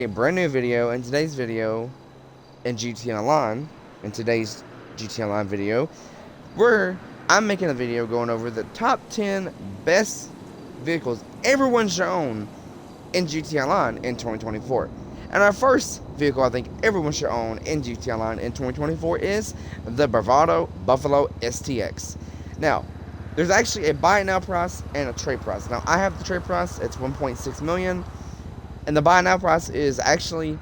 A brand new video. In today's video in GT Online, in today's GT Online video, where I'm making a video going over the top 10 best vehicles everyone should own in GT Online in 2024. And our first vehicle I think everyone should own in GT Online in 2024 is the Bravado Buffalo STX. Now, there's actually a buy it now price and a trade price. Now, I have the trade price, it's 1.6 million. And the buy now price is actually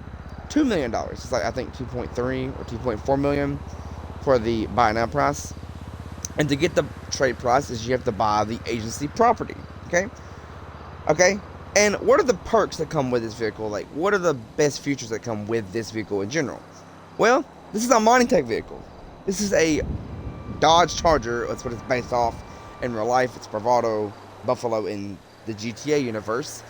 $2 million. It's like, I think, 2.3 or 2.4 million for the buy now price. And to get the trade price is you have to buy the agency property. Okay. And what are the perks that come with this vehicle? Like, what are the best features that come with this vehicle in general? Well, this is a Moneytech vehicle. This is a Dodge Charger. That's what it's based off in real life. It's Bravado Buffalo in the GTA universe.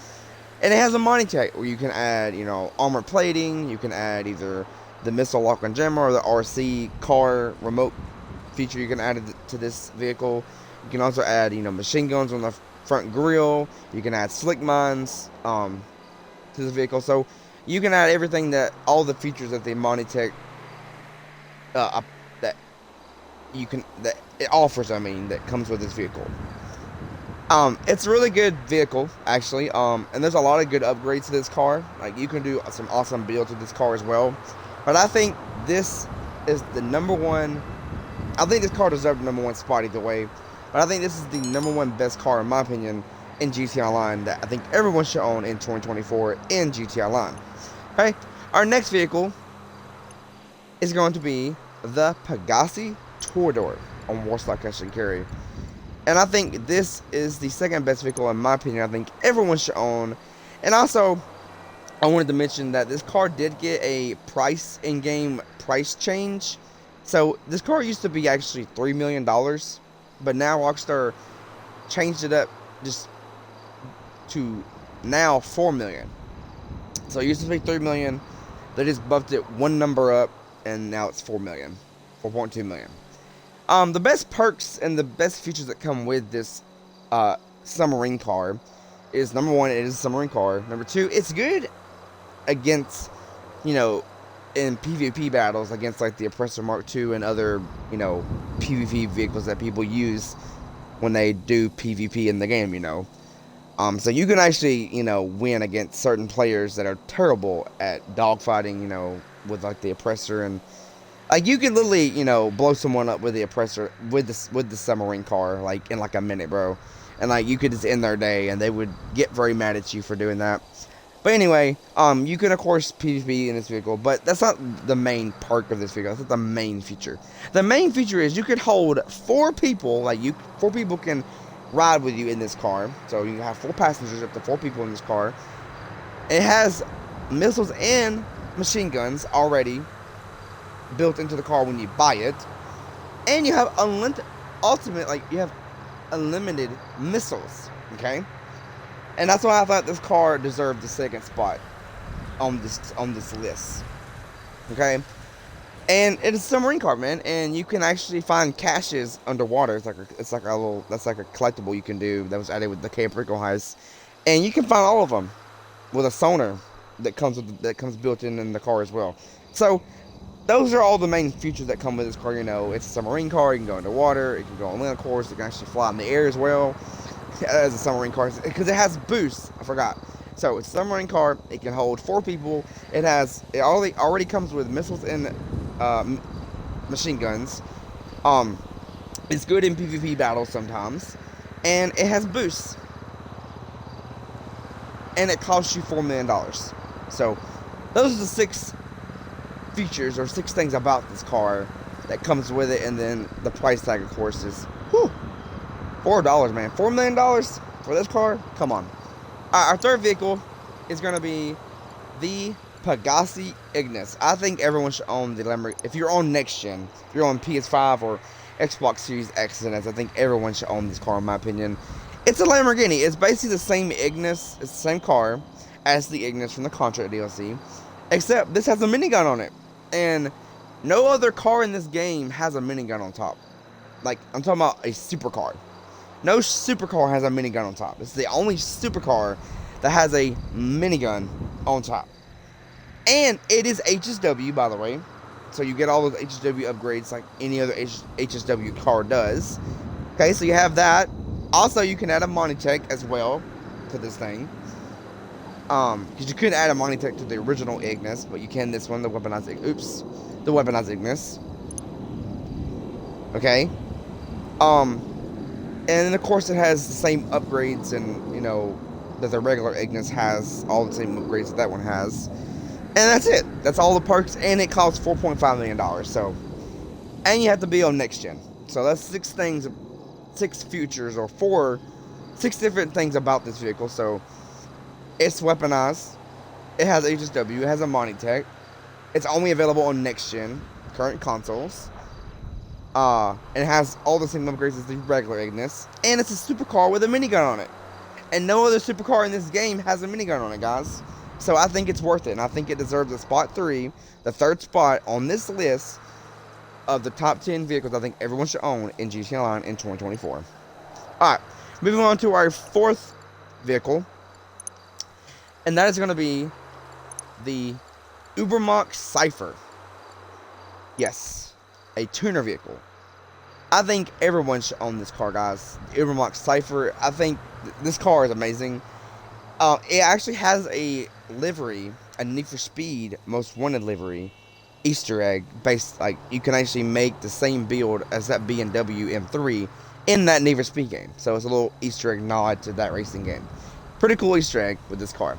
And it has a Moneytech where you can add, armor plating. You can add either the missile lock and jammer or the RC car remote feature you can add to this vehicle. You can also add, machine guns on the front grille. You can add slick mines to the vehicle. So you can add everything all the features that the Moneytech that it offers. That comes with this vehicle. It's a really good vehicle, actually. And there's a lot of good upgrades to this car. Like, you can do some awesome builds to this car as well. But I think this is the number one. I think this car deserves the number one spot either way. But I think this is the number one best car, in my opinion, in GT Online that I think everyone should own in 2024 in GT Online. Okay, our next vehicle is going to be the Pegassi Toreador on Warsaw Cash and Carry. And I think this is the second best vehicle, in my opinion. I think everyone should own. And also, I wanted to mention that this car did get a in-game price change. So, this car used to be actually $3 million. But now Rockstar changed it up just to now $4 million. So, it used to be $3 million. They just buffed it one number up. And now it's $4 million. $4.2 million. The best perks and the best features that come with this submarine car is, number one, it is a submarine car. Number two, it's good against, in PvP battles against like the Oppressor Mark II and other, PvP vehicles that people use when they do PvP in the game, So you can actually, win against certain players that are terrible at dogfighting, with like the Oppressor and... Like, you can literally, blow someone up with the Oppressor, with the submarine car, like, in, like, a minute, bro. And, like, you could just end their day, and they would get very mad at you for doing that. But anyway, you can, of course, PvP in this vehicle, but that's not the main perk of this vehicle. That's not the main feature. The main feature is you could hold 4 people, 4 people can ride with you in this car. So you have 4 passengers, up to 4 people in this car. It has missiles and machine guns already built into the car when you buy it, and you have unlimited missiles. Okay, and that's why I thought this car deserved the second spot on this list. Okay, and it's a submarine car, man, and you can actually find caches underwater. It's like a collectible you can do that was added with the Cape Rico heist, and you can find all of them with a sonar that comes built in the car as well. So those are all the main features that come with this car. It's a submarine car. You can go underwater. It can go on land course. It can actually fly in the air as well as a submarine car because it has boost. I forgot. So it's a submarine car. It can hold 4 people. It already comes with missiles and machine guns. It's good in PvP battles sometimes, and it has boost. And it costs you $4 million. So those are the 6 features or 6 things about this car that comes with it, and then the price tag, of course, is $4, man. $4 million for this car? Come on. Our third vehicle is going to be the Pegassi Ignis. I think everyone should own the Lamborghini. If you're on next gen, if you're on PS5 or Xbox Series X and S, I think everyone should own this car, in my opinion. It's a Lamborghini. It's basically the same Ignis. It's the same car as the Ignis from the Contract DLC, except this has a minigun on it. And no other car in this game has a minigun on top. Like, I'm talking about a supercar. No supercar has a minigun on top. It's the only supercar that has a minigun on top. And it is HSW, by the way. So you get all those HSW upgrades like any other HSW car does. Okay, so you have that. Also, you can add a Monitech as well to this thing. Because you couldn't add a Monitech to the original Ignis, but you can this one, the weaponized Ignis. Okay. And then of course it has the same upgrades and that the regular Ignis has, all the same upgrades that one has. And that's it. That's all the perks, and it costs $4.5 million. So, and you have to be on next gen. So that's 6 different things about this vehicle. So it's weaponized. It has HSW. It has a Monitech. It's only available on next gen current consoles. And it has all the same upgrades as the regular Ignis. And it's a supercar with a minigun on it. And no other supercar in this game has a minigun on it, guys. So I think it's worth it. And I think it deserves a spot 3, the 3rd spot on this list of the top 10 vehicles I think everyone should own in GT Online in 2024. Alright, moving on to our 4th vehicle. And that is going to be the Ubermacht Cypher. Yes, a tuner vehicle. I think everyone should own this car, guys. The Ubermacht Cypher. I think this car is amazing. It actually has a livery, a Need for Speed Most Wanted livery, Easter egg based. Like, you can actually make the same build as that BMW M3 in that Need for Speed game. So it's a little Easter egg nod to that racing game. Pretty cool Easter egg with this car.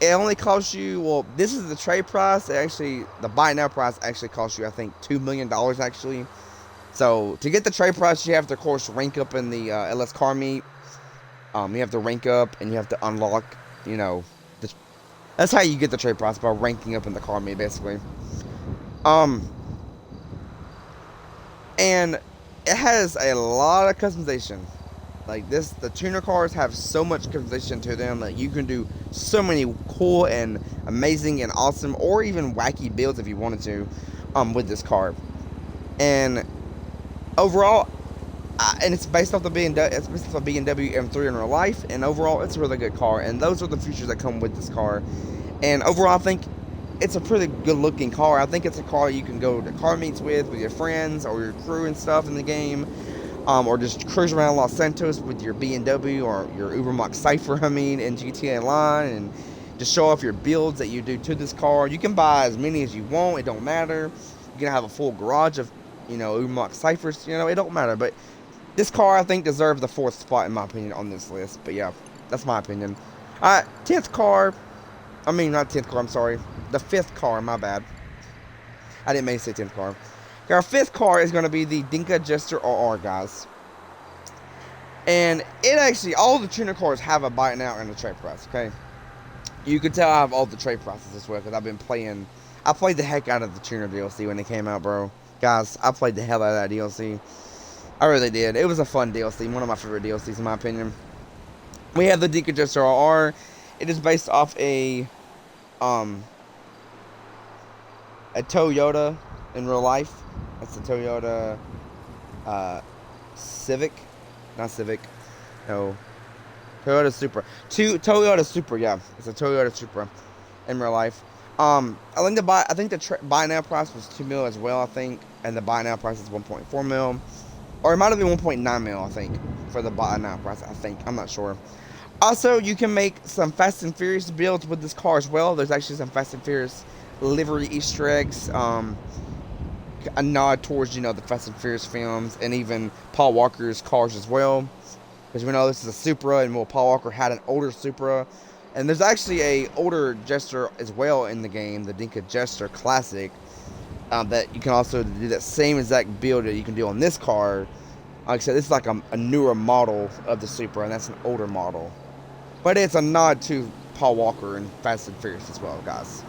It only costs you, well, this is the trade price. The buy now price actually costs you, I think, $2 million actually. So to get the trade price, you have to, of course, rank up in the LS Car Meet. You have to rank up and you have to unlock, that's how you get the trade price, by ranking up in the car meet, basically. And it has a lot of customization. Like the tuner cars have so much customization to them that you can do so many cool and amazing and awesome, or even wacky builds if you wanted to, with this car. And overall, and it's based off the BMW M3 in real life, and overall it's a really good car, and those are the features that come with this car. And overall, I think it's a pretty good looking car. I think it's a car you can go to car meets with your friends or your crew and stuff in the game, or just cruise around Los Santos with your BMW or your Ubermacht Cypher, in GTA Online, and just show off your builds that you do to this car. You can buy as many as you want, it don't matter. You can have a full garage of Ubermacht Cyphers, it don't matter. But this car, I think, deserves the 4th spot, in my opinion, on this list. But yeah, that's my opinion. Alright, 10th car. I mean, not 10th car, I'm sorry. The 5th car, my bad. I didn't mean to say 10th car. Okay, our 5th car is going to be the Dinka Jester RR, guys. And it actually, all the tuner cars have a buy it now and a trade price, okay? You can tell I have all the trade prices as well, because I've been playing. I played the heck out of the tuner DLC when it came out, bro. Guys, I played the hell out of that DLC. I really did. It was a fun DLC. One of my favorite DLCs, in my opinion. We have the Dinka Jester RR. It is based off a Toyota in real life. That's the Toyota Civic. Not Civic. No. Toyota Supra. Toyota Supra, yeah. It's a Toyota Supra in real life. I think the buy now price was $2 million as well, I think. And the buy now price is $1.4 million. Or it might have been $1.9 million, I think, for the buy now price, I think. I'm not sure. Also, you can make some Fast and Furious builds with this car as well. There's actually some Fast and Furious livery Easter eggs. A nod towards, the Fast and Furious films, and even Paul Walker's cars as well. Because we know this is a Supra, and Paul Walker had an older Supra. And there's actually a older Jester as well in the game, the Dinka Jester Classic. That you can also do that same exact build that you can do on this car. Like I said, this is like a newer model of the Supra, and that's an older model. But it's a nod to Paul Walker and Fast and Furious as well, guys.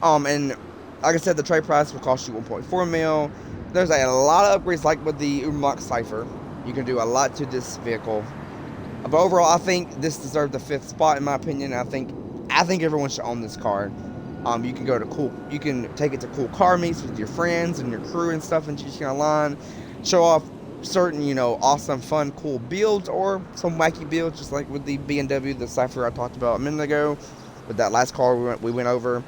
And like I said, the trade price will cost you $1.4 million. There's a lot of upgrades, like with the Ubermacht Cypher. You can do a lot to this vehicle. But overall, I think this deserves the 5th spot, in my opinion. I think everyone should own this car. You can take it to cool car meets with your friends and your crew and stuff in GT Online. Show off certain, awesome, fun, cool builds, or some wacky builds, just like with the BMW, the Cypher I talked about a minute ago, with that last car we went over.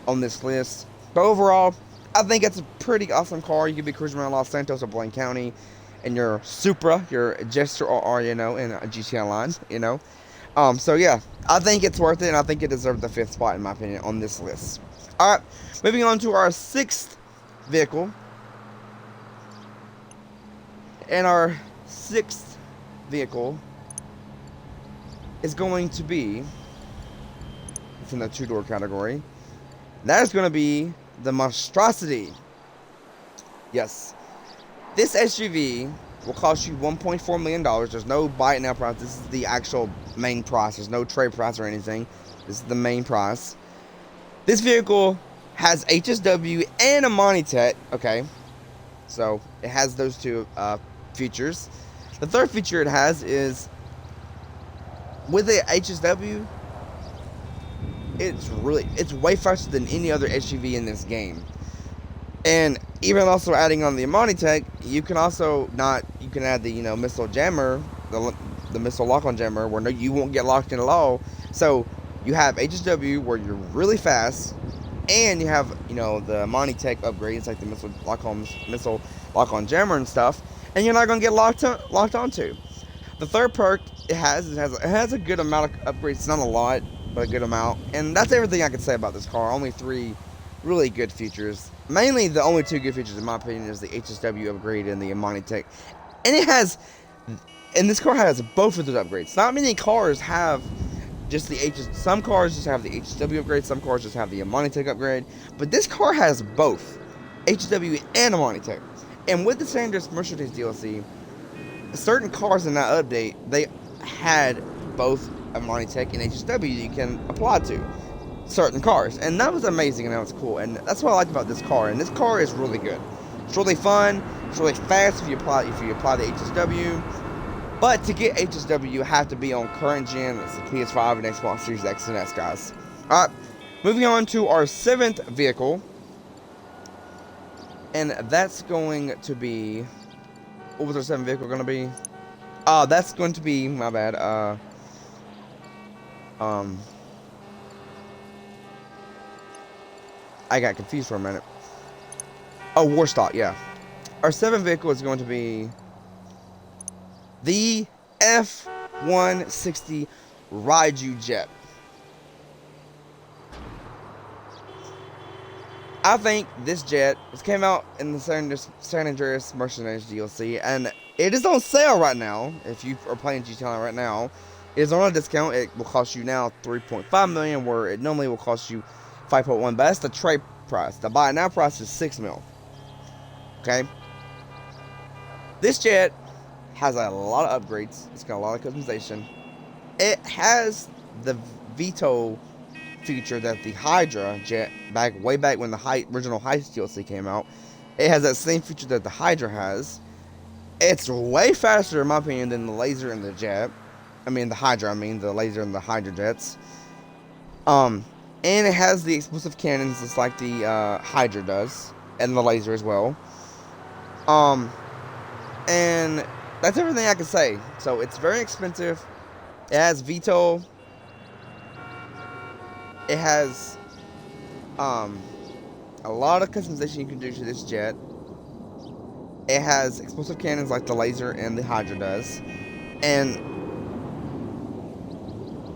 on this list. But overall, I think it's a pretty awesome car. You could be cruising around Los Santos or Blaine County in your Supra, your Jester RR, in a GT Online, So yeah, I think it's worth it, and I think it deserves the 5th spot in my opinion on this list. All right, moving on to our 6th vehicle. And our 6th vehicle is going to be, it's in the 2-door category. That is going to be the Monstrosity. Yes. This SUV will cost you $1.4 million. There's no buy it now price. This is the actual main price. There's no trade price or anything. This is the main price. This vehicle has HSW and a Monitech. Okay. So it has those two features. The third feature it has is with the HSW, it's way faster than any other SUV in this game. And even also adding on the Monitech, you can add the missile jammer, the missile lock-on jammer, where you won't get locked in at all. So you have HSW where you're really fast, and you have the Monitech upgrades like the missile lock-on jammer and stuff, and you're not gonna get locked onto. The third perk it has a good amount of upgrades. It's not a lot, but a good amount, and that's everything I can say about this car. Only 3 really good features. Mainly the only 2 good features in my opinion is the HSW upgrade and the Monitech. And this car has both of those upgrades. Not many cars have just some cars just have the HSW upgrade, some cars just have the Monitech upgrade, but this car has both HSW and a Monitech. And with the standard Mercedes DLC, certain cars in that update, they had both a Monitech and HSW you can apply to certain cars, and that was amazing, and that was cool, and that's what I like about this car. And this car is really good. It's really fun. It's really fast if you apply the HSW. But to get HSW, you have to be on current gen. That's the PS5 and Xbox Series X and S, guys. All right, moving on to our 7th vehicle, and that's going to be, what was our 7th vehicle going to be? That's going to be, my bad. I got confused for a minute. Oh, Warstock, yeah. Our 7th vehicle is going to be the F-160 Raiju Jet. I think this jet came out in the San Andreas Mercenaries DLC, and it is on sale right now. If you are playing GTA right now, it is on a discount. It will cost you now $3.5 million, where it normally will cost you 5.1, but that's the trade price. The buy it now price is $6 million. Okay. This jet has a lot of upgrades. It's got a lot of customization. It has the VTOL feature that the Hydra jet way back when the original Heist DLC came out. It has that same feature that the Hydra has. It's way faster in my opinion than the laser and the jet. The laser and the Hydra jets. And it has the explosive cannons just like the Hydra does, and the laser as well. And that's everything I can say. So it's very expensive. It has VTOL. It has a lot of customization you can do to this jet. It has explosive cannons like the laser and the Hydra does. And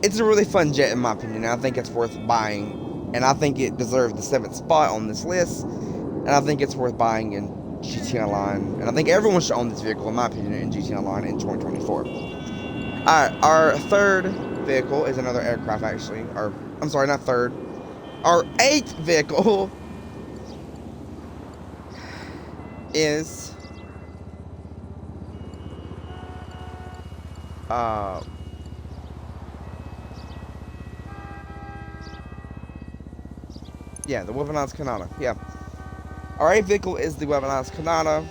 it's a really fun jet in my opinion. I think it's worth buying. And I think it deserves the 7th spot on this list. And I think it's worth buying in GT Online. And I think everyone should own this vehicle, in my opinion, in GT Online in 2024. Alright, our 3rd vehicle is another aircraft, actually. I'm sorry, not 3rd. Our 8th vehicle is the weaponized Kanata. Yeah. Our 8th vehicle is the weaponized Kanata.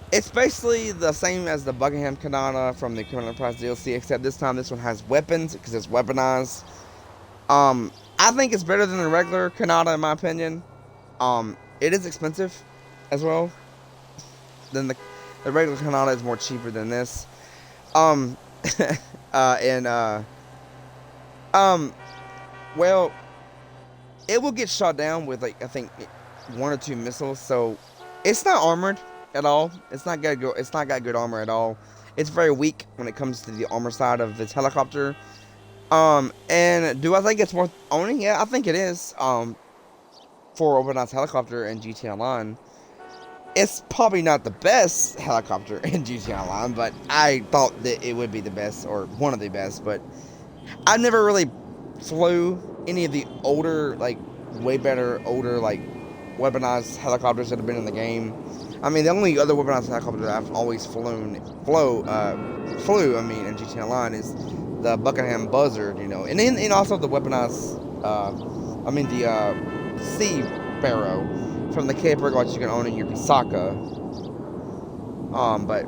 It's basically the same as the Buckingham Kanata from the Criminal Enterprise DLC, except this time this one has weapons because it's weaponized. I think it's better than the regular Kanata in my opinion. It is expensive as well. Then the regular Kanata is more cheaper than this. Well, it will get shot down with like I think 1 or 2 missiles, so it's not armored at all. It's not got good armor at all. It's very weak when it comes to the armor side of this helicopter. And do I think it's worth owning? Yeah, I think it is. For Overknight's helicopter in GTA Online. It's probably not the best helicopter in GTA Online, but I thought that it would be the best, or one of the best, but I never really flew any of the older, like, way better, older, like, weaponized helicopters that have been in the game. I mean, the only other weaponized helicopter that I've always flew, I mean, in GTA Online is the Buckingham Buzzard, you know, and also the weaponized, the Sea Sparrow from the Cape Regards you can own in your Pisaka. But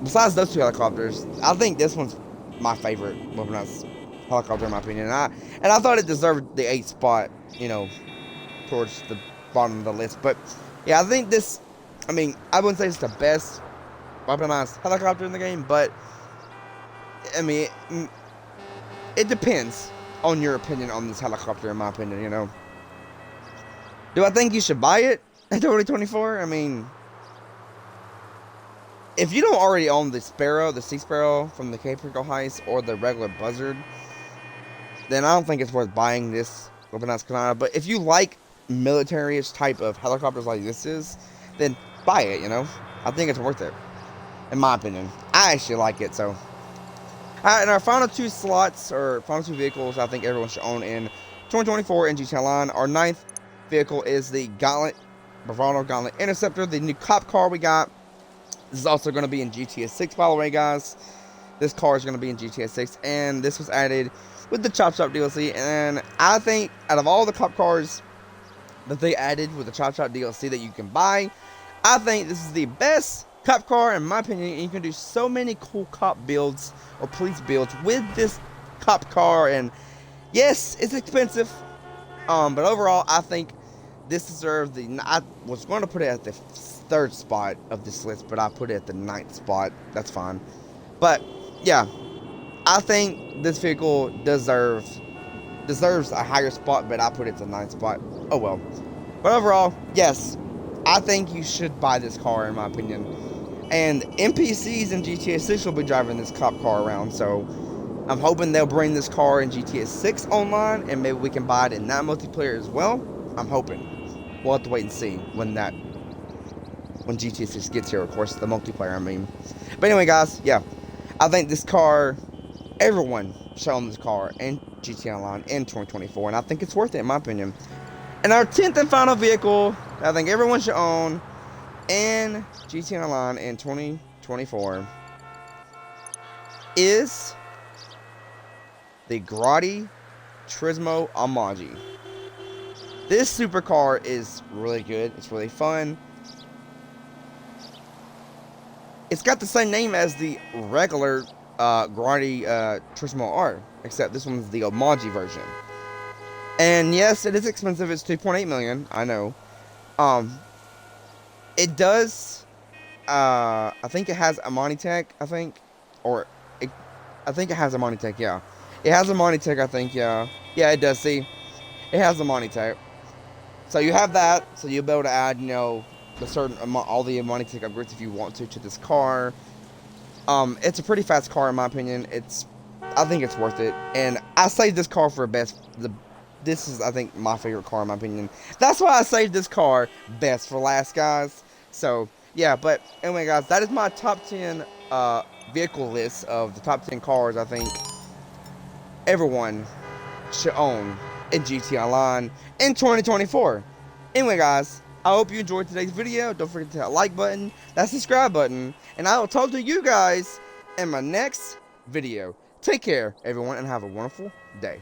besides those 2 helicopters, I think this one's my favorite weaponized helicopter in my opinion. And I thought it deserved the 8th spot, you know, towards the bottom of the list. But yeah, I think this, I mean, I wouldn't say it's the best weaponized helicopter in the game, but I mean, it depends on your opinion on this helicopter, in my opinion, you know. Do I think you should buy it in 2024? I mean, if you don't already own the Sparrow, the Sea Sparrow from the Cape Rico Heist, or the regular Buzzard, then I don't think it's worth buying this weaponized Kanata. But if you like military-ish type of helicopters like this is, then buy it, you know. I think it's worth it, in my opinion. I actually like it, so. Alright, and our final 2 slots, or final 2 vehicles I think everyone should own in 2024 in GTA Online. Our 9th vehicle is the Bravado Gauntlet Interceptor, the new cop car we got. This is also going to be in GTA 6, by the way, guys. This car is going to be in GTA 6, and this was added with the Chop Shop DLC. And I think out of all the cop cars that they added with the Chop Shop DLC that you can buy, I think this is the best cop car in my opinion. And you can do so many cool cop builds or police builds with this cop car. And yes, it's expensive, but overall I think this deserves I was going to put it at the 3rd spot of this list, but I put it at the 9th spot. That's fine. But yeah, I think this vehicle deserves a higher spot, but I put it at the 9th spot. Oh well. But overall, yes, I think you should buy this car, in my opinion. And NPCs in GTA 6 will be driving this cop car around, so I'm hoping they'll bring this car in GTA 6 online, and maybe we can buy it in that multiplayer as well. I'm hoping. We'll have to wait and see when GTA 6 gets here, of course, the multiplayer, I mean. But anyway, guys, yeah, I think this car, everyone should own this car in GTA Online in 2024, and I think it's worth it, in my opinion. And our 10th and final vehicle that I think everyone should own in GTA Online in 2024 is the Grotti Turismo Amaggi. This supercar is really good. It's really fun. It's got the same name as the regular Grotti Turismo R, except this one's the Amaggi version. And yes, it is expensive. It's $2.8 million. I know. It does. I think it has Amani Tech. I think it has Amani Tech. Yeah, it has Amani Tech. I think. Yeah, it does. See, it has Amani Tech. So you have that. So you'll be able to add, you know, all the Amani Tech upgrades if you want to this car. It's a pretty fast car in my opinion. I think it's worth it, and I saved this car for this is, I think, my favorite car in my opinion. That's why I saved this car best for last, guys. So yeah, but anyway, guys, that is my top 10 vehicle list of the top 10 cars I think everyone should own in GTA Online in 2024. Anyway, guys, I hope you enjoyed today's video. Don't forget to hit that like button, that subscribe button, and I will talk to you guys in my next video. Take care, everyone, and have a wonderful day.